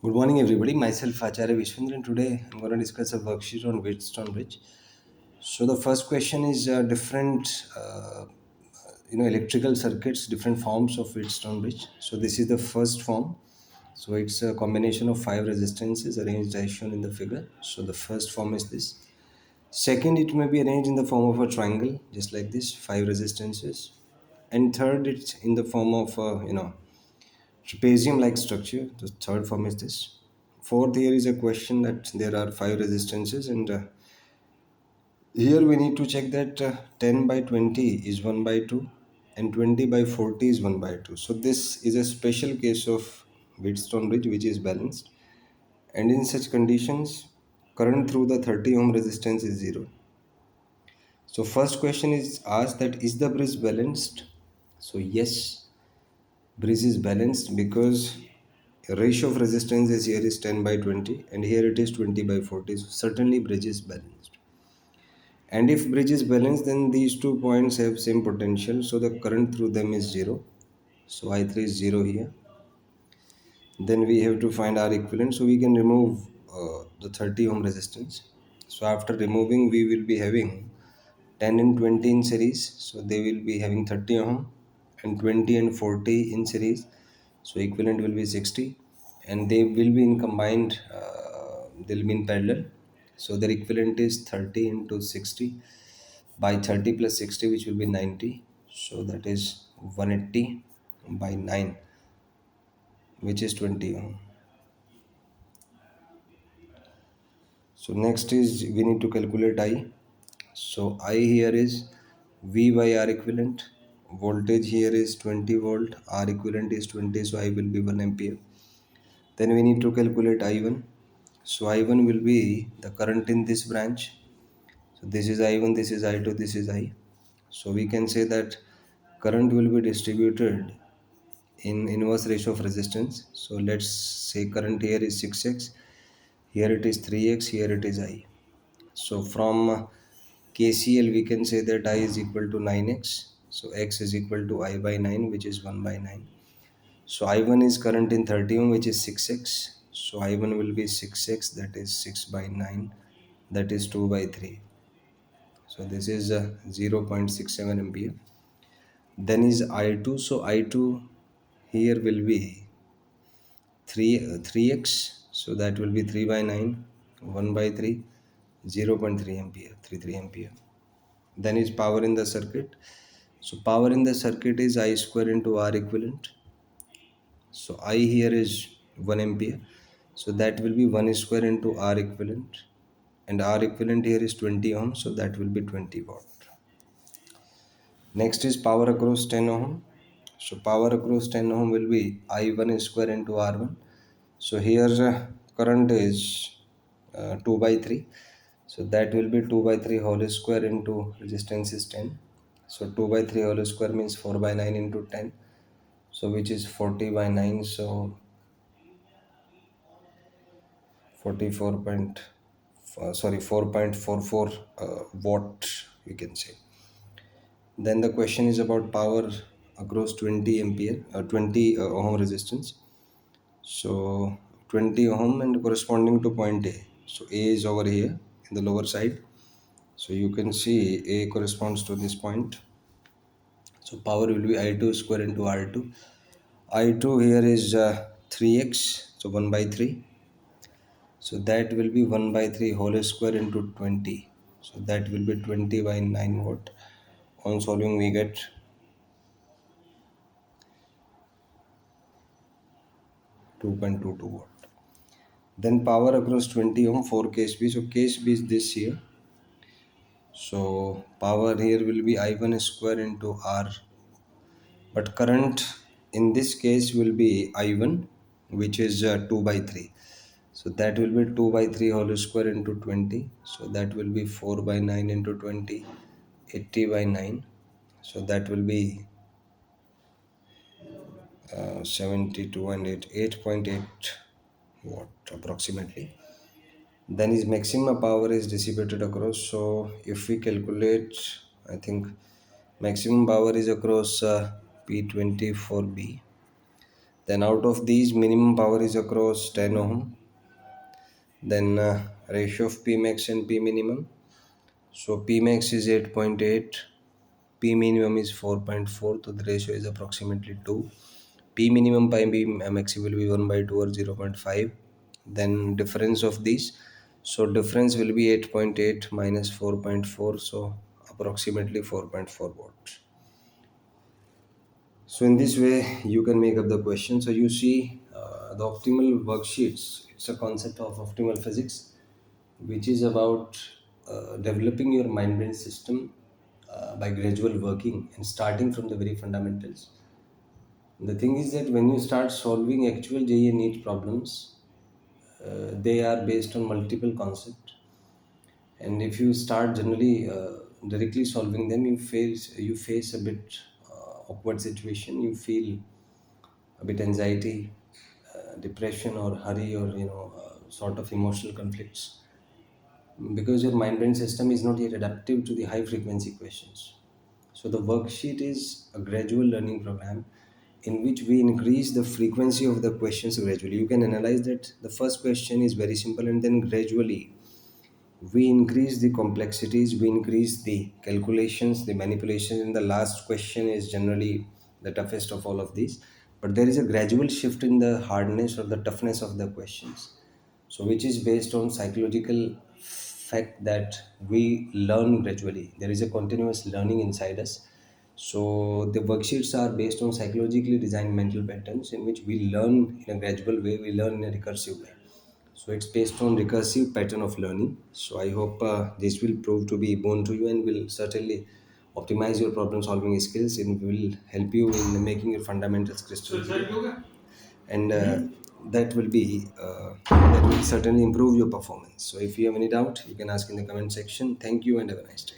Good morning, everybody. Myself, Acharya Vishvendra, and today I'm going to discuss a worksheet on Wheatstone Bridge. So the first question is different, electrical circuits, different forms of Wheatstone Bridge. So this is the first form. So it's a combination of five resistances arranged as shown in the figure. So the first form is this. Second, it may be arranged in the form of a triangle, just like this, five resistances. And third, it's in the form of trapezium like structure. The third form is this. Fourth, here is a question that there are five resistances, and here we need to check that 10 by 20 is 1 by 2 and 20 by 40 is 1 by 2. So this is a special case of Wheatstone bridge which is balanced, and in such conditions current through the 30 ohm resistance is 0. So first question is asked that is the bridge balanced? So yes, bridge is balanced because ratio of resistances here is 10 by 20 and here it is 20 by 40. So certainly bridge is balanced. And if bridge is balanced, then these 2 points have same potential, so the current through them is 0. So I3 is 0 here. Then we have to find R equivalent, so we can remove the 30 ohm resistance. So after removing, we will be having 10 and 20 in series, so they will be having 30 ohm, and 20 and 40 in series, so equivalent will be 60, and they will be in combined, they'll be in parallel, so their equivalent is 30 into 60 by 30 plus 60, which will be 90, so that is 180 by 9, which is 20 ohm. So next is we need to calculate I. So I here is V by R equivalent. Voltage here is 20 volt. R equivalent is 20, so I will be 1 ampere. Then we need to calculate I1. So I1 will be the current in this branch. So this is I1, this is I2, this is I. So we can say that current will be distributed in inverse ratio of resistance. So let's say current here is 6x, here it is 3x, here it is I. So from KCL we can say that I is equal to 9x. So x is equal to I by 9, which is 1 by 9. So I1 is current in 30 ohm, which is 6x. So I1 will be 6x, that is 6 by 9, that is 2 by 3. So this is 0.67 ampere. Then is I2. So I2 here will be 3x. So that will be 3 by 9, 1 by 3, 0.3 ampere, 33 ampere. Then is power in the circuit. So power in the circuit is I square into R equivalent. So I here is 1 ampere. So that will be 1 square into R equivalent. And R equivalent here is 20 ohm. So that will be 20 watt. Next is power across 10 ohm. So power across 10 ohm will be I1 square into R1. So here current is 2 by 3. So that will be 2 by 3 whole square into resistance is 10. So 2 by 3 whole square means 4 by 9 into 10. So which is 40 by 9. So 44 point, 4.44 watt we can say. Then the question is about power across 20 ampere, 20 ohm resistance. So 20 ohm and corresponding to point A. So A is over here in the lower side. So you can see A corresponds to this point. So power will be I2 square into R2. I2 here is 3x, so 1 by 3. So that will be 1 by 3 whole square into 20. So that will be 20 by 9 watt. On solving we get 2.22 watt. Then power across 20 ohm for case B. So case B is this here. So power here will be I1 square into R. But current in this case will be I1, which is 2 by 3. So that will be 2 by 3 whole square into 20. So that will be 4 by 9 into 20, 80 by 9. So that will be 72 and 8.8 watt approximately. Then his maximum power is dissipated across. So if we calculate, I think maximum power is across P24B. Then out of these, minimum power is across 10 ohm. Then ratio of Pmax and P minimum. So Pmax is 8.8, P minimum is 4.4, so the ratio is approximately 2. P minimum by P max will be 1 by 2 or 0.5. Then difference of these. So difference will be 8.8 minus 4.4, so approximately 4.4 watts. So in this way, you can make up the question. So you see the optimal worksheets. It's a concept of optimal physics, which is about developing your mind-brain system by gradual working and starting from the very fundamentals. The thing is that when you start solving actual JEE NEET problems, they are based on multiple concepts, and if you start generally directly solving them, you face a bit awkward situation. You feel a bit anxiety, depression, or hurry, or sort of emotional conflicts, because your mind brain system is not yet adaptive to the high frequency questions. So the worksheet is a gradual learning program in which we increase the frequency of the questions gradually. You can analyze that the first question is very simple, and then gradually we increase the complexities, we increase the calculations, the manipulations, and the last question is generally the toughest of all of these. But there is a gradual shift in the hardness or the toughness of the questions, so which is based on psychological fact that we learn gradually. There is a continuous learning inside us. So the worksheets are based on psychologically designed mental patterns in which we learn in a gradual way, we learn in a recursive way. So it's based on recursive pattern of learning. So I hope this will prove to be boon to you and will certainly optimize your problem solving skills and will help you in making your fundamentals crystal clear. And that will certainly improve your performance. So if you have any doubt, you can ask in the comment section. Thank you and have a nice day.